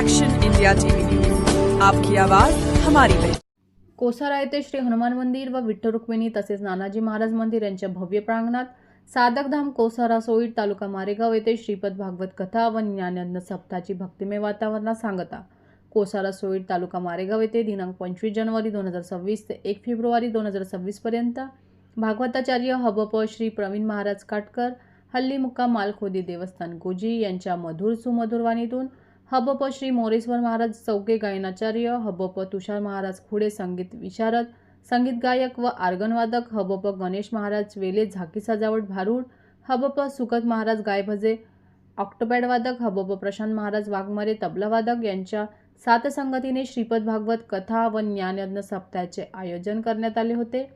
Action India TV news, आपकी आवाज हमारी पहचान। कोसारा येथे श्री हनुमान मंदिर व विठ्ठल रुक्मिणी तसेच नानाजी महाराज मंदिर यांच्या भव्य प्रांगणात साधकधाम कोसारा सोईट तालुका मारेगाव येथे श्रीपद भागवत कथा व ज्ञानयज्ञ सप्ताहाची भक्तिमय वातावरणात सांगता कोसारा सोईट तालुका मारेगाव येथे दिनांक 25 जानेवारी 2026 ते 1 फेब्रुवारी 2026 पर्यंत भागवताचार्य हबप श्री प्रवीण महाराज काटकर हल्ली मुक्काम मालखोदी देवस्थान गोजी यांच्या मधुर सुमधुर वाणीतून हबप श्री मोरेश्वर महाराज चौके गायनाचार्य हबप तुषार महाराज खुडे संगीत विशारद संगीत गायक व आर्गनवादक हबप गणेश महाराज वेले झाकी सजावट भारूड हबप सुखद महाराज गायभजे ऑक्टोपॅड वादक हबप प्रशांत महाराज वाघमारे तबलावादक यांच्या सात संगतीने श्रीपद भागवत कथा व ज्ञानयज्ञ सप्ताहाचे आयोजन करण्यात आले होते।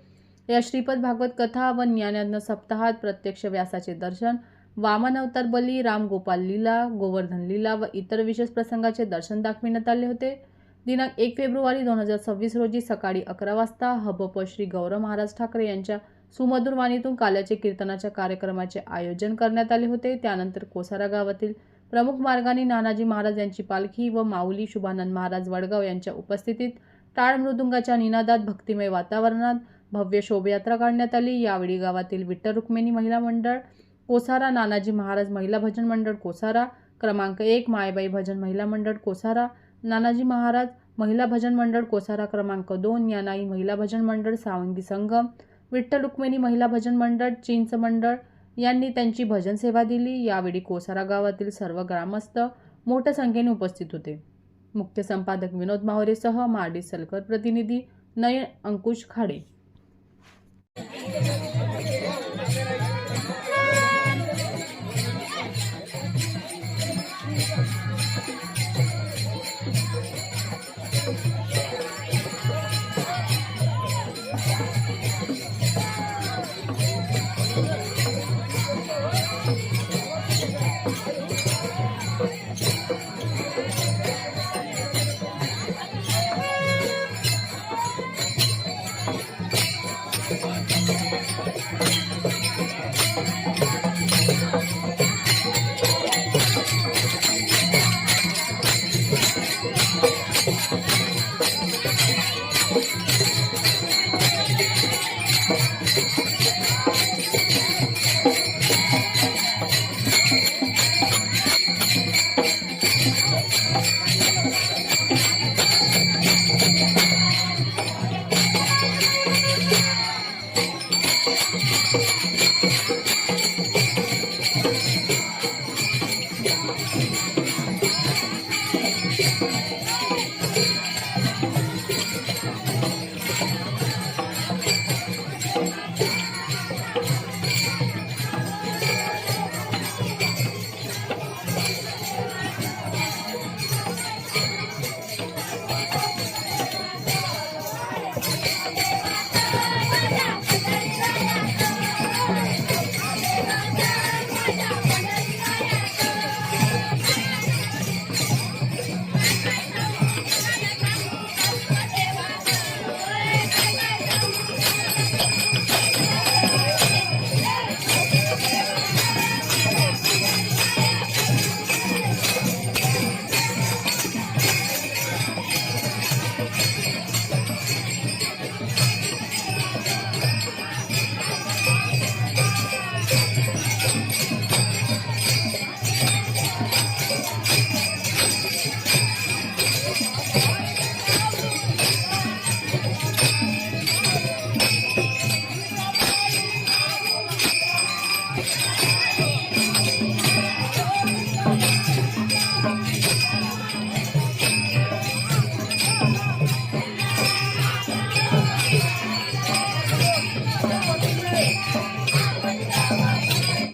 या श्रीपद भागवत कथा व ज्ञानयज्ञ सप्ताहात प्रत्यक्ष व्यासाचे दर्शन, वामन अवतार बली, राम गोपाल लीला, गोवर्धन लीला व इतर विशेष प्रसंगाचे दर्शन दाखविण्यात आले होते। दिनांक 1 फेब्रुवारी 2026 रोजी सकाळी 11 वाजता हबप श्री गौरव महाराज ठाकरे यांच्या सुमधुर वाणीतून काल्याचे कीर्तनाच्या कार्यक्रमाचे आयोजन करण्यात आले होते। त्यानंतर कोसारा गावातील प्रमुख मार्गाने नानाजी महाराज यांची पालखी व माऊली शुभानंद महाराज वडगाव यांच्या उपस्थितीत टाळ मृदुंगाच्या निनादात भक्तिमय वातावरणात भव्य शोभायात्रा काढण्यात आली। यावेळी गावातील विठ्ठल रुक्मिणी महिला मंडळ कोसारा, नानाजी महाराज महिला भजन मंडळ कोसारा, क्रमांक 1 मायबाई भजन महिला मंडळ कोसारा, नानाजी महाराज महिला भजन मंडळ कोसारा, क्रमांक 2 ज्ञानाई महिला भजन मंडळ सावंगी संगम, विठ्ठल रुक्मिणी महिला भजन मंडळ चिंच मंडळ यांनी त्यांची भजन सेवा दिली। यावेळी कोसारा गावातील सर्व ग्रामस्थ मोठ्या संख्येने उपस्थित होते। मुख्य संपादक विनोद माहुरेसह माडी सलकर प्रतिनिधी नयन अंकुश खाडे।